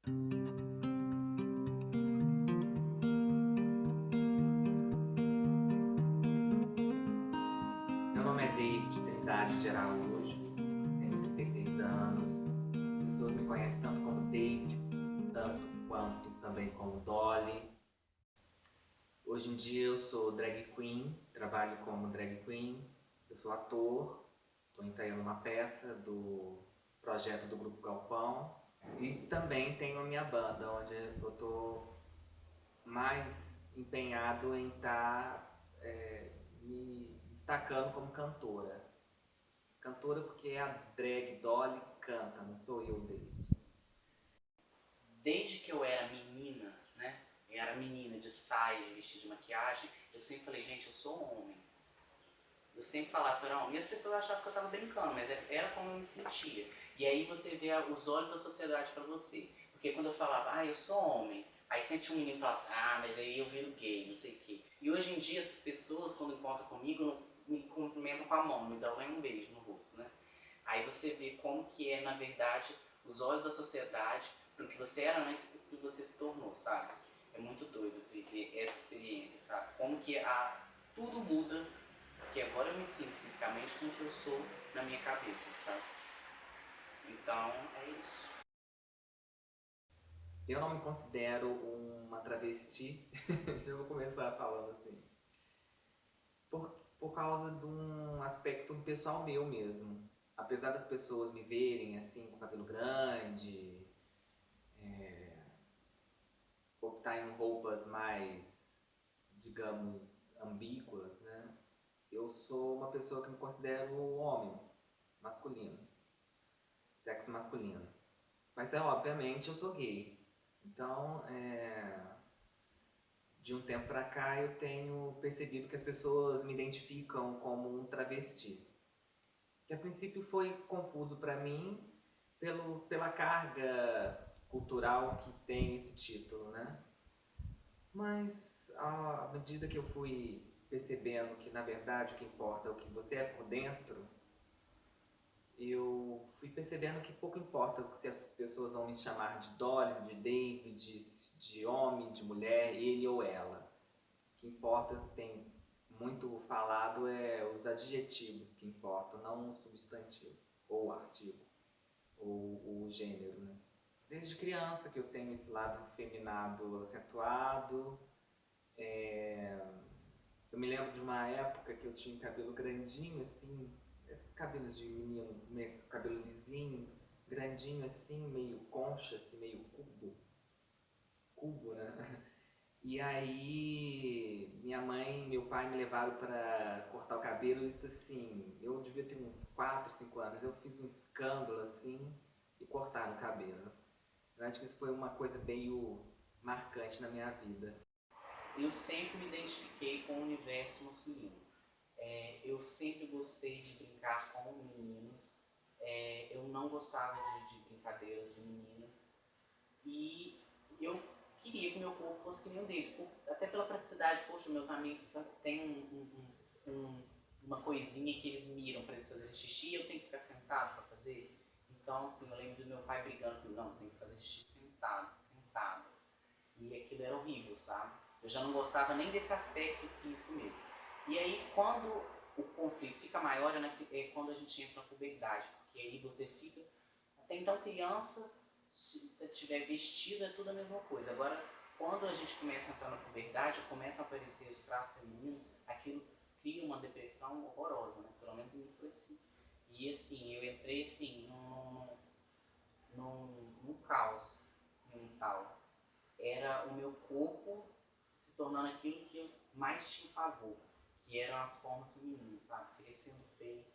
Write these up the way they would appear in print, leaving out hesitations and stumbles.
Meu nome é David Trindade de Araújo, tenho 36 anos. As pessoas me conhecem tanto como David, tanto quanto também como Dolly. Hoje em dia eu sou drag queen, trabalho como drag queen, eu sou ator, estou ensaiando uma peça do projeto do Grupo Galpão e também tenho a minha banda, onde eu estou mais empenhado em estar me destacando como cantora. Cantora porque a drag Dolly canta, não sou eu, David. Desde que eu era menina, né? Eu era menina de saia, vestida de maquiagem, eu sempre falei, gente, eu sou homem. Eu sempre falava que eu era homem. E as pessoas achavam que eu estava brincando, mas era como eu me sentia. E aí você vê os olhos da sociedade pra você. Porque quando eu falava, eu sou homem, aí sempre tinha um menino que falava assim, mas aí eu viro gay, não sei o quê. E hoje em dia essas pessoas, quando encontram comigo, me cumprimentam com a mão, me dão um beijo no rosto, né? Aí você vê como que é, na verdade, os olhos da sociedade, pro que você era antes e pro que você se tornou, sabe? É muito doido viver essa experiência, sabe? Como que tudo muda, porque agora eu me sinto fisicamente com o que eu sou na minha cabeça, sabe? Então, é isso. Eu não me considero uma travesti, já vou começar falando assim, por causa de um aspecto pessoal meu mesmo. Apesar das pessoas me verem assim, com cabelo grande, optar em roupas mais, digamos, ambíguas, né? Eu sou uma pessoa que me considero homem, masculino, sexo masculino. Mas obviamente eu sou gay. Então, de um tempo pra cá eu tenho percebido que as pessoas me identificam como um travesti. Que a princípio foi confuso para mim pela carga cultural que tem esse título, né? Mas à medida que eu fui percebendo que na verdade o que importa é o que você é por dentro, eu fui percebendo que pouco importa se as pessoas vão me chamar de Dolly, de David, de homem, de mulher, ele ou ela. O que importa, tem muito falado, é os adjetivos que importam, não o substantivo, ou o artigo, ou o gênero, né? Desde criança que eu tenho esse lado feminado acentuado. Eu me lembro de uma época que eu tinha cabelo grandinho, assim, esses cabelos de menino, meio cabelo lisinho, grandinho assim, meio concha, assim, meio cubo, né? E aí minha mãe e meu pai me levaram para cortar o cabelo e isso assim, eu devia ter uns 4, 5 anos, eu fiz um escândalo assim e cortaram o cabelo. Eu acho que isso foi uma coisa meio marcante na minha vida. Eu sempre me identifiquei com o universo masculino. Eu sempre gostei de brincar com meninos. Eu não gostava de brincadeiras de meninas. E eu queria que o meu corpo fosse que nem um deles. Até pela praticidade, poxa, meus amigos têm uma coisinha que eles miram para eles fazerem xixi e eu tenho que ficar sentado para fazer. Então, assim, eu lembro do meu pai brigando comigo, não, você tem que fazer xixi sentado. E aquilo era horrível, sabe? Eu já não gostava nem desse aspecto físico mesmo. E aí, quando o conflito fica maior, é quando a gente entra na puberdade, porque aí você fica, até então criança, se você estiver vestido é tudo a mesma coisa. Agora, quando a gente começa a entrar na puberdade, começam a aparecer os traços femininos, aquilo cria uma depressão horrorosa, né? Pelo menos me foi assim. E assim, eu entrei assim, num caos mental. Era o meu corpo se tornando aquilo que eu mais tinha pavor, que eram as formas femininas, sabe? Crescendo o peito,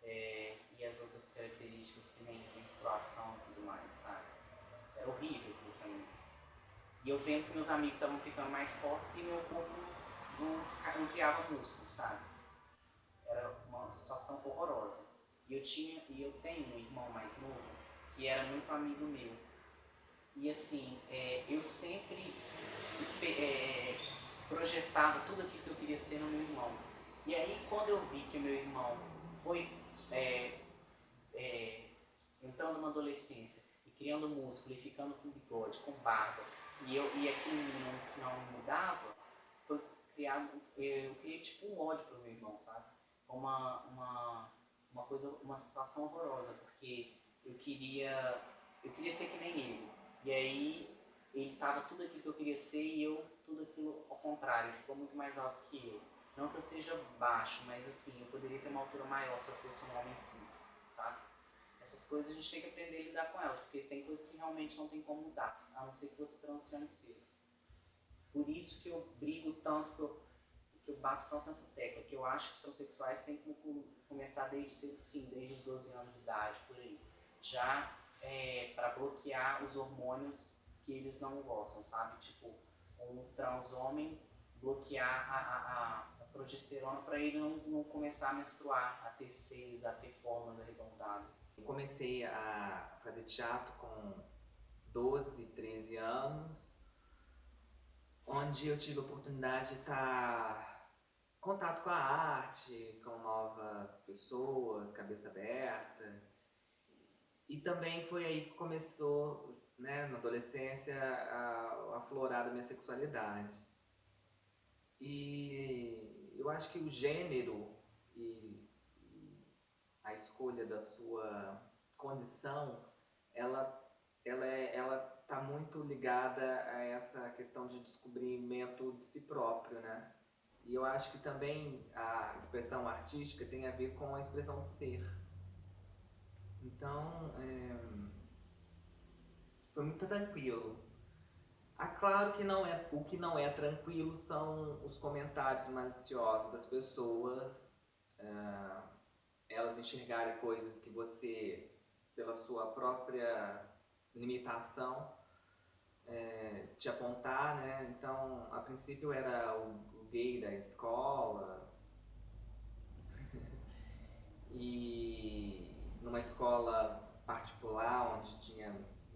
e as outras características que nem menstruação e tudo mais, sabe? Era horrível aquilo pra mim. E eu vendo que meus amigos estavam ficando mais fortes e meu corpo não criava músculo, sabe? Era uma situação horrorosa. E eu tenho um irmão mais novo que era muito amigo meu. E assim, eu sempre projetava tudo aquilo que eu queria ser no meu irmão. E aí, quando eu vi que o meu irmão foi entrando numa adolescência e criando músculo e ficando com bigode, com barba, e aquilo não mudava, foi criado, eu criei tipo um ódio pro meu irmão, sabe? Foi uma situação horrorosa, porque eu queria ser que nem ele. E aí ele tava tudo aquilo que eu queria ser e eu tudo aquilo ao contrário. Ele ficou muito mais alto que eu. Não que eu seja baixo, mas assim, eu poderia ter uma altura maior se eu fosse um homem cis, sabe? Essas coisas a gente tem que aprender a lidar com elas, porque tem coisas que realmente não tem como mudar, a não ser que você transicione cedo. Por isso que eu brigo tanto, que eu bato tanto nessa tecla, que eu acho que os transexuais têm que começar desde cedo, sim, desde os 12 anos de idade, por aí. Já para bloquear os hormônios que eles não gostam, sabe? Tipo, um trans homem bloquear a progesterona para ele não começar a menstruar, a ter seios, a ter formas arredondadas. Eu comecei a fazer teatro com 12, 13 anos, onde eu tive a oportunidade de estar em contato com a arte, com novas pessoas, cabeça aberta. E também foi aí que começou, né, na adolescência, a aflorar da minha sexualidade. E eu acho que o gênero e a escolha da sua condição, ela está muito ligada a essa questão de descobrimento de si próprio, né? E eu acho que também a expressão artística tem a ver com a expressão ser. Então, foi muito tranquilo. Claro que o que não é tranquilo são os comentários maliciosos das pessoas, elas enxergarem coisas que você, pela sua própria limitação, te apontar, né? Então, a princípio era o gay da escola, e numa escola particular onde tinha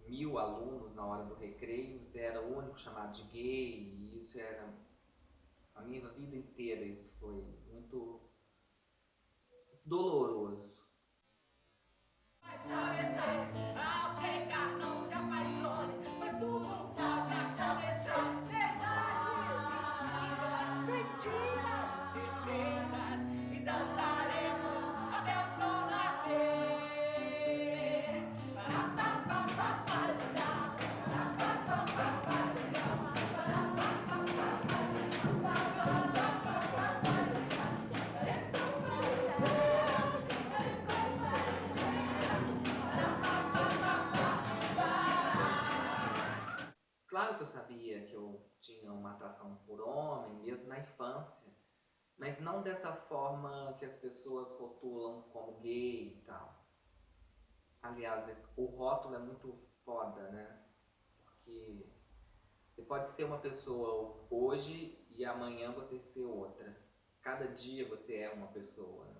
1000 alunos na hora do recreio, você era o único chamado de gay, e isso era a minha vida inteira, isso foi muito doloroso. Ao chegar não se apaixone, mas tudo tchau, tchau, tchau, tchau. Verdades, mentiras, certezas, e dançaremos até o sol nascer. Claro que eu sabia que eu tinha uma atração por homem, mesmo na infância, mas não dessa forma que as pessoas rotulam como gay e tal. Aliás, o rótulo é muito foda, né? Porque você pode ser uma pessoa hoje e amanhã você ser outra. Cada dia você é uma pessoa, né?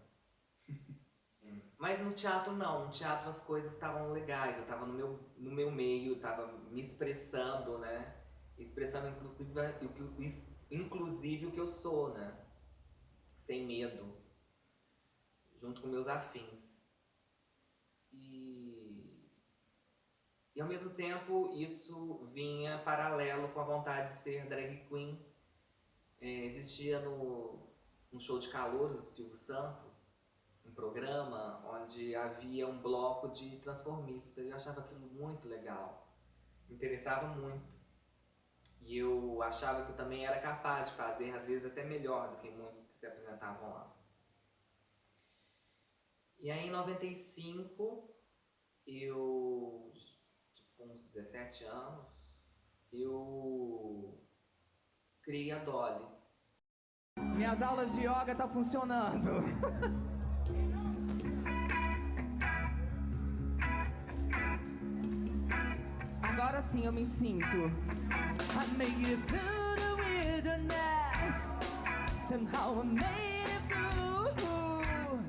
Mas no teatro não, no teatro as coisas estavam legais, eu estava no meu meio, estava me expressando, né? Expressando inclusive o que eu sou, né? Sem medo, junto com meus afins. E ao mesmo tempo isso vinha paralelo com a vontade de ser drag queen. Existia no show de calouros do Silvio Santos um programa onde havia um bloco de transformistas e eu achava aquilo muito legal, me interessava muito. E eu achava que eu também era capaz de fazer, às vezes até melhor do que muitos que se apresentavam lá. E aí em 95, eu, com uns 17 anos, eu criei a Dolly. Minhas aulas de yoga tá funcionando. Agora sim eu me sinto. I made it through the wilderness. Somehow I made it through.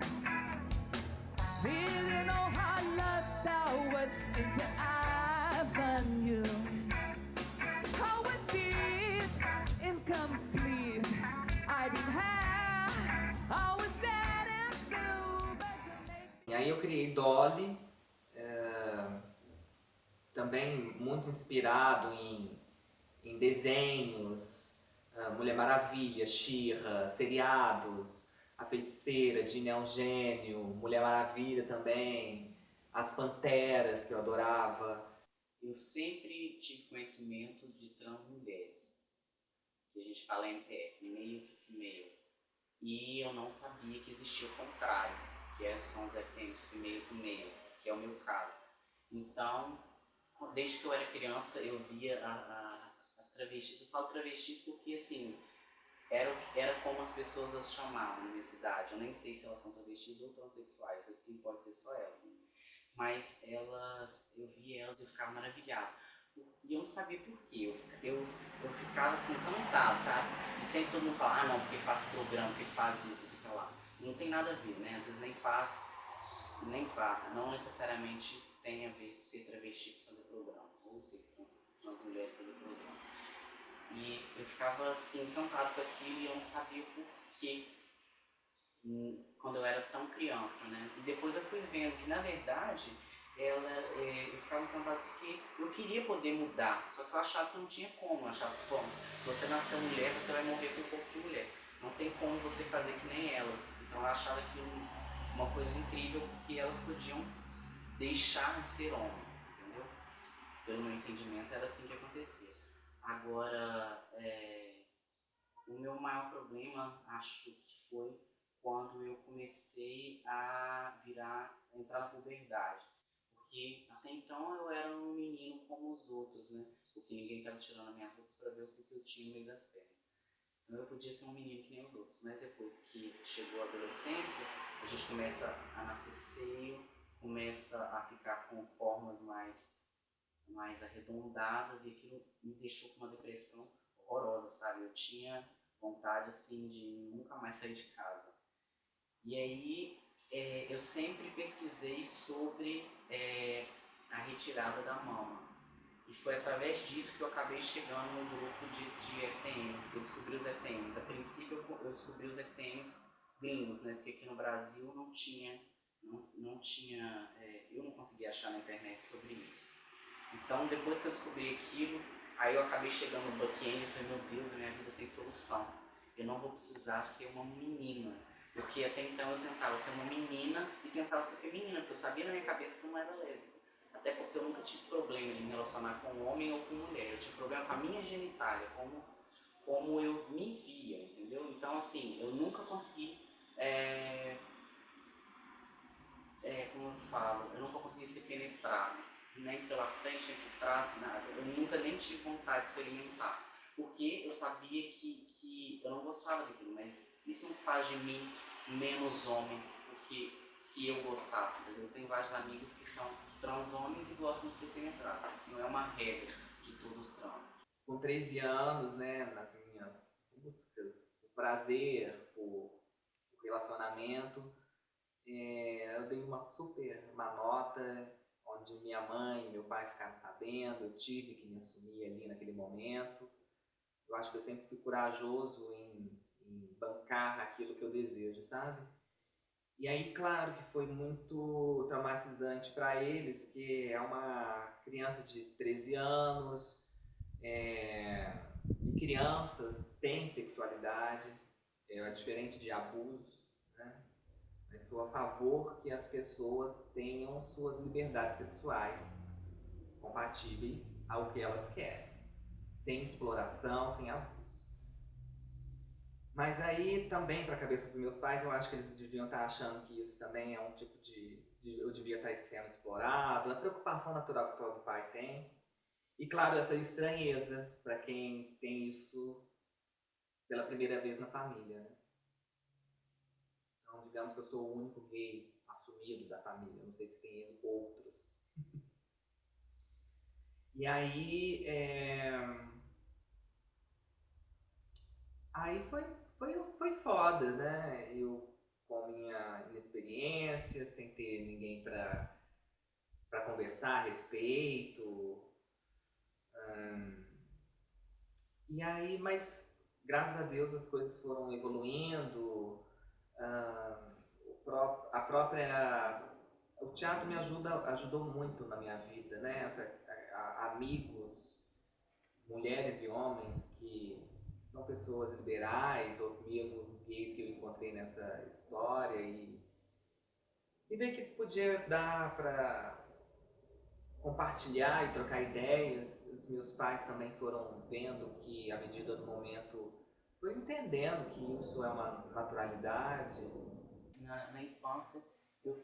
Didn't know how lost I was until I found you. I was feeling incomplete. I didn't have. I was sad and blue, but you made me. E aí eu criei Dolly. também muito inspirado em desenhos, Mulher Maravilha, She-Ra, seriados, A Feiticeira, Ginny é um Gênio, Mulher Maravilha também, As Panteras, que eu adorava. Eu sempre tive conhecimento de transmulheres, que a gente fala MPF, male to female. E eu não sabia que existia o contrário, são os FTMs, female to male, que é o meu caso. Então, desde que eu era criança, eu via as travestis. Eu falo travestis porque, assim, era como as pessoas as chamavam na minha cidade. Eu nem sei se elas são travestis ou transexuais, isso que pode ser só elas, né? Mas eu via elas e eu ficava maravilhado. E eu não sabia por quê. Eu ficava assim, encantado, sabe? E sempre todo mundo fala, não, porque faz programa, porque faz isso, sei lá. Não tem nada a ver, né? Às vezes nem faz, não necessariamente tem a ver com ser travesti para fazer programa, ou ser transmulher para fazer programa. E eu ficava assim, encantado com aquilo e eu não sabia por quê. Quando eu era tão criança, né? E depois eu fui vendo que, na verdade, eu ficava encantado porque eu queria poder mudar, só que eu achava que não tinha como. Eu achava que, bom, se você nascer mulher, você vai morrer com o corpo de mulher. Não tem como você fazer que nem elas. Então eu achava aquilo uma coisa incrível, porque elas podiam deixar de ser homens, entendeu? Pelo meu entendimento, era assim que acontecia. Agora, o meu maior problema, acho que foi quando eu comecei a entrar na puberdade. Porque até então eu era um menino como os outros, né? Porque ninguém estava tirando a minha roupa para ver o que eu tinha no meio das pernas. Então eu podia ser um menino que nem os outros. Mas depois que chegou a adolescência, a gente começa a nascer seio, começa a ficar com formas mais arredondadas, e aquilo me deixou com uma depressão horrorosa, sabe? Eu tinha vontade, assim, de nunca mais sair de casa. E aí, eu sempre pesquisei sobre a retirada da mama. E foi através disso que eu acabei chegando no grupo de FTMs, que eu descobri os FTMs. A princípio, eu descobri os FTMs gringos, né? Porque aqui no Brasil não tinha, eu não conseguia achar na internet sobre isso. Então, depois que eu descobri aquilo, aí eu acabei chegando no back-end e falei, meu Deus, a minha vida sem solução. Eu não vou precisar ser uma menina. Porque até então eu tentava ser uma menina e tentava ser feminina, porque eu sabia na minha cabeça que eu não era lésbica. Até porque eu nunca tive problema de me relacionar com homem ou com mulher. Eu tive problema com a minha genitália, como eu me via, entendeu? Então, assim, eu nunca consegui, como eu falo, eu nunca consegui ser penetrado. Nem pela frente, nem por trás, nada. Eu nunca nem tive vontade de experimentar. Porque eu sabia que eu não gostava daquilo, mas isso não faz de mim menos homem, porque se eu gostasse, entendeu? Eu tenho vários amigos que são trans homens e gostam de ser penetrados. Isso não é uma regra de todo trans. Com 13 anos, né, nas minhas buscas por prazer, por relacionamento, eu dei uma nota, onde minha mãe e meu pai ficaram sabendo, eu tive que me assumir ali naquele momento. Eu acho que eu sempre fui corajoso em bancar aquilo que eu desejo, sabe? E aí, claro que foi muito traumatizante para eles, porque é uma criança de 13 anos, e crianças têm sexualidade, é diferente de abuso, né? Mas sou a favor que as pessoas tenham suas liberdades sexuais compatíveis ao que elas querem, sem exploração, sem abuso. Mas aí também, para a cabeça dos meus pais, eu acho que eles deviam estar achando que isso também é um tipo eu devia estar sendo explorado, a preocupação natural que todo pai tem. E claro, essa estranheza para quem tem isso pela primeira vez na família, né? Então, digamos que eu sou o único gay assumido da família, não sei se tem outros. E aí, aí foi foda, né? Eu, com a minha inexperiência, sem ter ninguém para conversar a respeito. E aí, mas graças a Deus as coisas foram evoluindo. O teatro me ajudou muito na minha vida, né? amigos, mulheres e homens que são pessoas liberais, ou mesmo os gays que eu encontrei nessa história, e ver que podia dar para compartilhar e trocar ideias. Os meus pais também foram vendo que, à medida do momento, foi entendendo que isso é uma naturalidade. Na infância, eu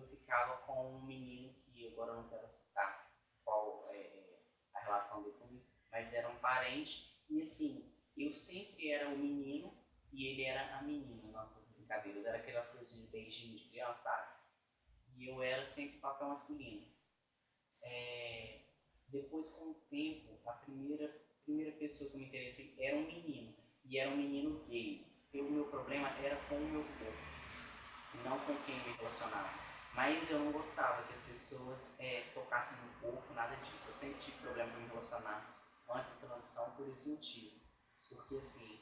ficava com um menino que agora eu não quero citar qual é a relação dele comigo, mas era um parente, e assim, eu sempre era o menino e ele era a menina, nossas brincadeiras, era aquelas coisas de beijinho de criança, sabe? E eu era sempre papel masculino. Depois, com o tempo, a primeira pessoa que eu me interessei era um menino, e era um menino gay, porque o meu problema era com o meu corpo, não com quem eu me relacionava. Mas eu não gostava que as pessoas tocassem no corpo, nada disso. Eu sempre tive problema para me relacionar antes da transição por esse motivo. Porque assim,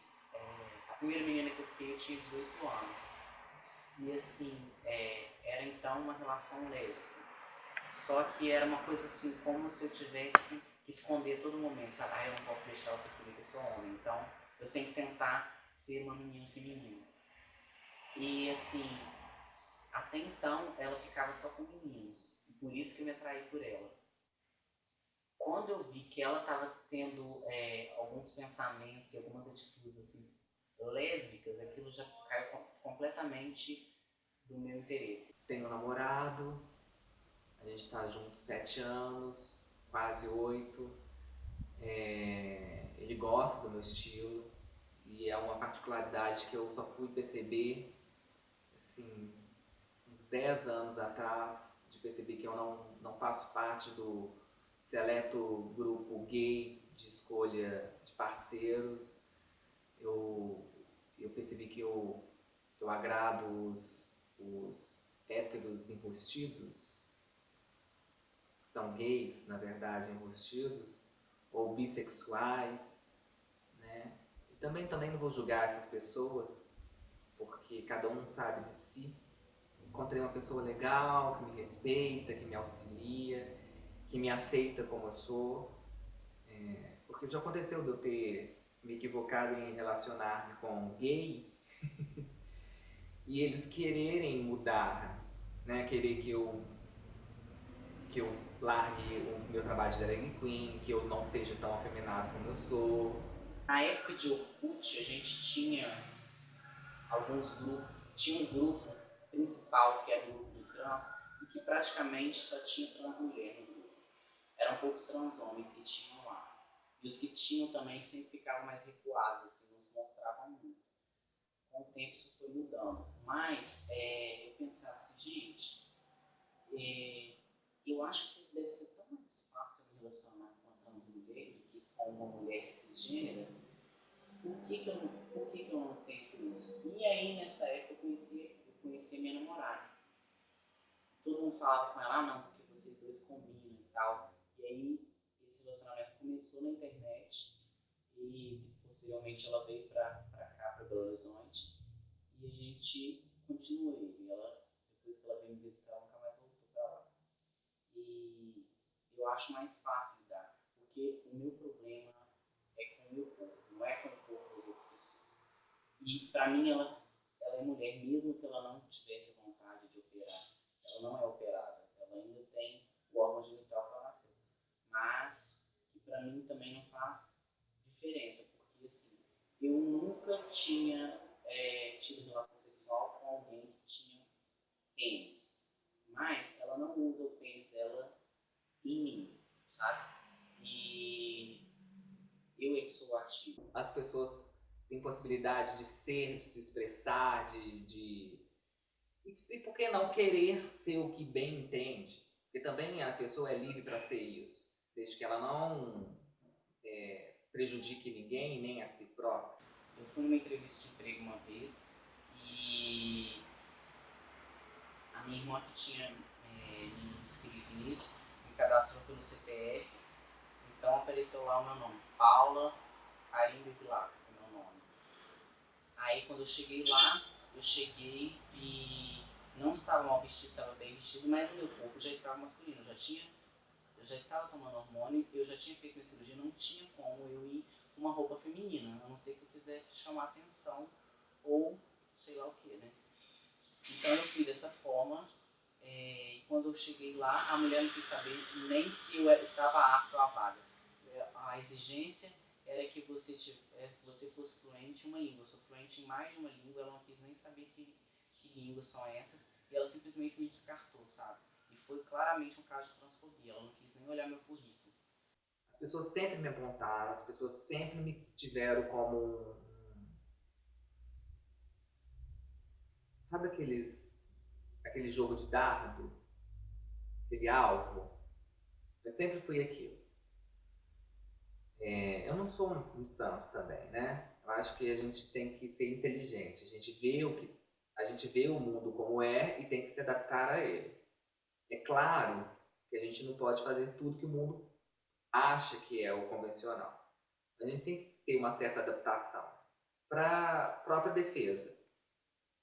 a primeira menina que eu fiquei, eu tinha 18 anos. E assim, era então uma relação lésbica. Só que era uma coisa assim, como se eu tivesse que esconder a todo momento, sabe? Eu não posso deixar ela perceber que eu sou homem, então eu tenho que tentar ser uma menina feminina. E assim, até então ela ficava só com meninos, e por isso que eu me atraí por ela. Quando eu vi que ela estava tendo alguns pensamentos e algumas atitudes assim, lésbicas, aquilo já caiu completamente do meu interesse. Tenho um namorado, a gente está junto 7 anos, quase 8. Ele gosta do meu estilo e é uma particularidade que eu só fui perceber assim, uns 10 anos atrás, de perceber que eu não faço parte do seleto grupo gay de escolha de parceiros. Eu percebi que eu agrado os héteros enrustidos, que são gays, na verdade, enrustidos, ou bissexuais, né? E também não vou julgar essas pessoas, porque cada um sabe de si. Encontrei uma pessoa legal, que me respeita, que me auxilia, que me aceita como eu sou. Porque já aconteceu de eu ter me equivocado em relacionar-me com gay e eles quererem mudar, né? Querer que eu largue o meu trabalho de drag queen, que eu não seja tão afeminado como eu sou. Na época de Orkut, a gente tinha alguns grupos, tinha um grupo principal que era o grupo do trans, e que praticamente só tinha trans mulher no grupo. Eram poucos trans homens que tinham lá. E os que tinham também sempre ficavam mais recuados, assim, não se mostravam muito. Com o tempo isso foi mudando. Mas eu pensava assim, gente, eu acho que deve ser tão mais fácil me relacionar com uma trans mulher do que com uma mulher cisgênera. Por que eu não tento isso? E aí, nessa época, eu conheci a minha namorada. Todo mundo falava com ela, não, porque vocês dois combinam e tal. E aí, esse relacionamento começou na internet e, posteriormente, ela veio pra cá, pra Belo Horizonte. E a gente continuou. E ela, depois que ela veio me visitar, ela nunca mais voltou pra lá. E eu acho mais fácil lidar, porque o meu problema é com o meu corpo, não é com o corpo das outras pessoas. E pra mim ela é mulher, mesmo que ela não tivesse vontade de operar. Ela não é operável, ela ainda tem o órgão genital para nascer. Mas que pra mim também não faz diferença, porque assim, eu nunca tinha tido relação sexual com alguém que tinha pênis. Mas ela não usa o pênis dela em mim, sabe? E eu é que sou ativo. As pessoas têm possibilidade de ser, de se expressar, e por que não querer ser o que bem entende? Porque também a pessoa é livre para ser isso, desde que ela não prejudique ninguém, nem a si própria. Eu fui numa entrevista de emprego uma vez e a minha irmã que tinha me inscrito nisso, me cadastrou pelo CPF, então apareceu lá o meu nome, Paula Carimba Vilar, que é o meu nome. Aí quando eu cheguei lá, e não estava mal vestido, estava bem vestido, mas o meu corpo já estava masculino, já eu já estava tomando hormônio, eu já tinha feito minha cirurgia, não tinha como eu ir com uma roupa feminina, a não ser que eu quisesse chamar atenção ou sei lá o que, né? Então eu fui dessa forma, e quando eu cheguei lá, a mulher não quis saber nem se eu estava apto à vaga. A exigência era que você fosse fluente em uma língua. Eu sou fluente em mais de uma língua, ela não quis nem saber que línguas são essas, e ela simplesmente me descartou, sabe? E foi claramente um caso de transfobia, ela não quis nem olhar meu currículo. As pessoas sempre me apontaram, as pessoas sempre me tiveram como sabe aquele jogo de dardo? Aquele alvo? Eu sempre fui aquilo. Eu não sou um santo também, né? Eu acho que a gente tem que ser inteligente. A gente vê o mundo como é e tem que se adaptar a ele. É claro que a gente não pode fazer tudo que o mundo acha que é o convencional. A gente tem que ter uma certa adaptação para a própria defesa.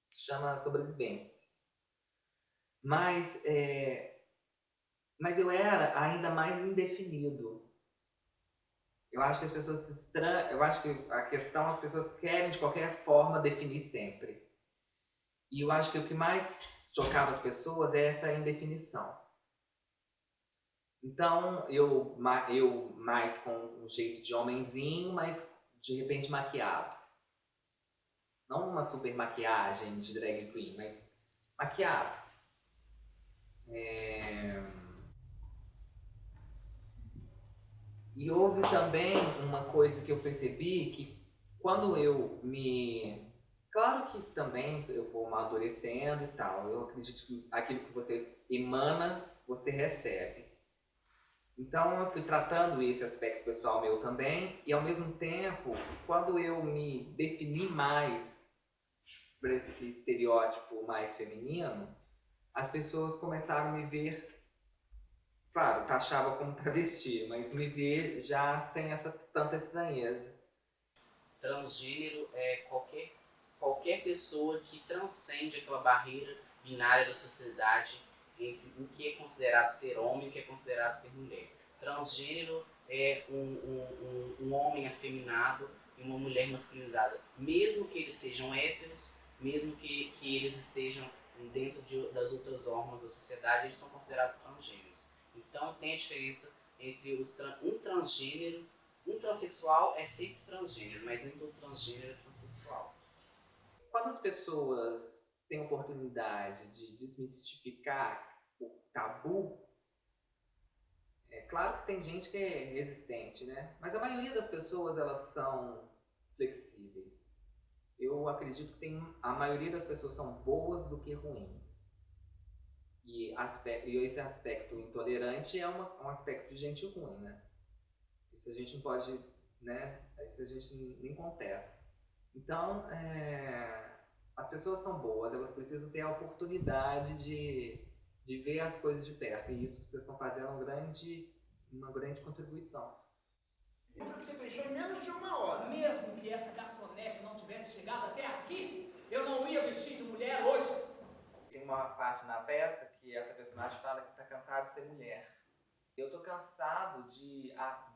Isso se chama sobrevivência. Mas eu era ainda mais indefinido. Eu acho que as pessoas eu acho que a questão as pessoas querem de qualquer forma definir sempre. E eu acho que o que mais chocava as pessoas é essa indefinição. Então, eu mais com um jeito de homenzinho, mas de repente maquiado. Não uma super maquiagem de drag queen, mas maquiado. E houve também uma coisa que eu percebi, que quando Claro que também eu vou amadurecendo e tal, eu acredito que aquilo que você emana, você recebe. Então eu fui tratando esse aspecto pessoal meu também, e ao mesmo tempo, quando eu me defini mais para esse estereótipo mais feminino, as pessoas começaram a me ver, claro, taxava como travesti, mas me ver já sem essa tanta estranheza. Transgênero é qualquer pessoa que transcende aquela barreira binária da sociedade entre o que é considerado ser homem e o que é considerado ser mulher. Transgênero é um homem afeminado e uma mulher masculinizada, mesmo que eles sejam héteros, mesmo que eles estejam dentro das outras normas da sociedade, eles são considerados transgêneros. Então tem a diferença entre um transgênero. Um transexual é sempre transgênero, mas nem todo transgênero é transexual. Quando as pessoas têm a oportunidade de desmistificar o tabu, é claro que tem gente que é resistente, né? Mas a maioria das pessoas, elas são flexíveis. Eu acredito que a maioria das pessoas são boas do que ruins. E esse aspecto intolerante é um aspecto de gente ruim, né? Isso a gente não pode, né? Isso a gente nem contesta. Então, as pessoas são boas, elas precisam ter a oportunidade de ver as coisas de perto. E isso que vocês estão fazendo é uma grande contribuição. Você fechou em menos de uma hora. Mesmo que essa garçonete não tivesse chegado até aqui, eu não ia vestir de mulher hoje. Tem uma parte na peça que essa personagem fala que está cansada de ser mulher. Eu tô cansado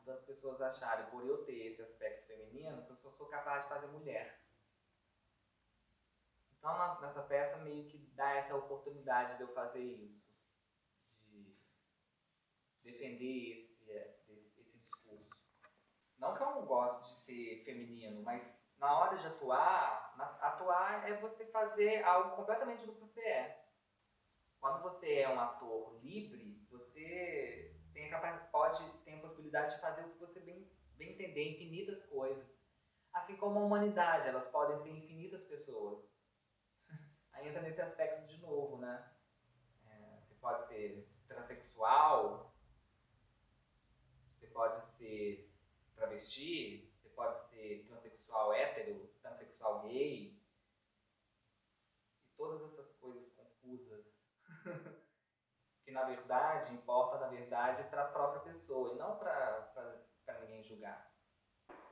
das pessoas acharem, por eu ter esse aspecto feminino, que eu só sou capaz de fazer mulher. Então, nessa peça, meio que dá essa oportunidade de eu fazer isso. De defender esse discurso. Não que eu não goste de ser feminino, mas na hora de atuar é você fazer algo completamente do que você é. Quando você é um ator livre, você tem a possibilidade de fazer o que você bem entender, infinitas coisas. Assim como a humanidade, elas podem ser infinitas pessoas. Aí entra nesse aspecto de novo, né? Você pode ser transexual, você pode ser travesti, você pode ser transexual hétero, transexual gay. E todas essas coisas confusas que na verdade importa para a própria pessoa e não para ninguém julgar.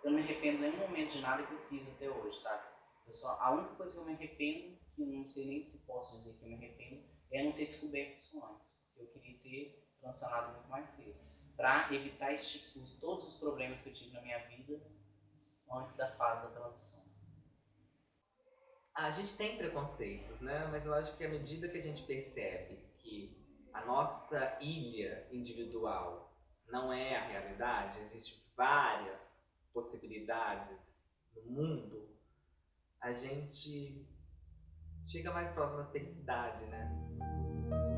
Eu não me arrependo em nenhum momento de nada que eu fiz até hoje, sabe? A única coisa que eu me arrependo, que eu não sei nem se posso dizer que eu me arrependo, é não ter descoberto isso antes. Eu queria ter transicionado muito mais cedo. para evitar todos os problemas que eu tive na minha vida antes da fase da transição. A gente tem preconceitos, né? Mas eu acho que à medida que a gente percebe que a nossa ilha individual não é a realidade, existem várias possibilidades no mundo, a gente chega mais próximo da felicidade, né?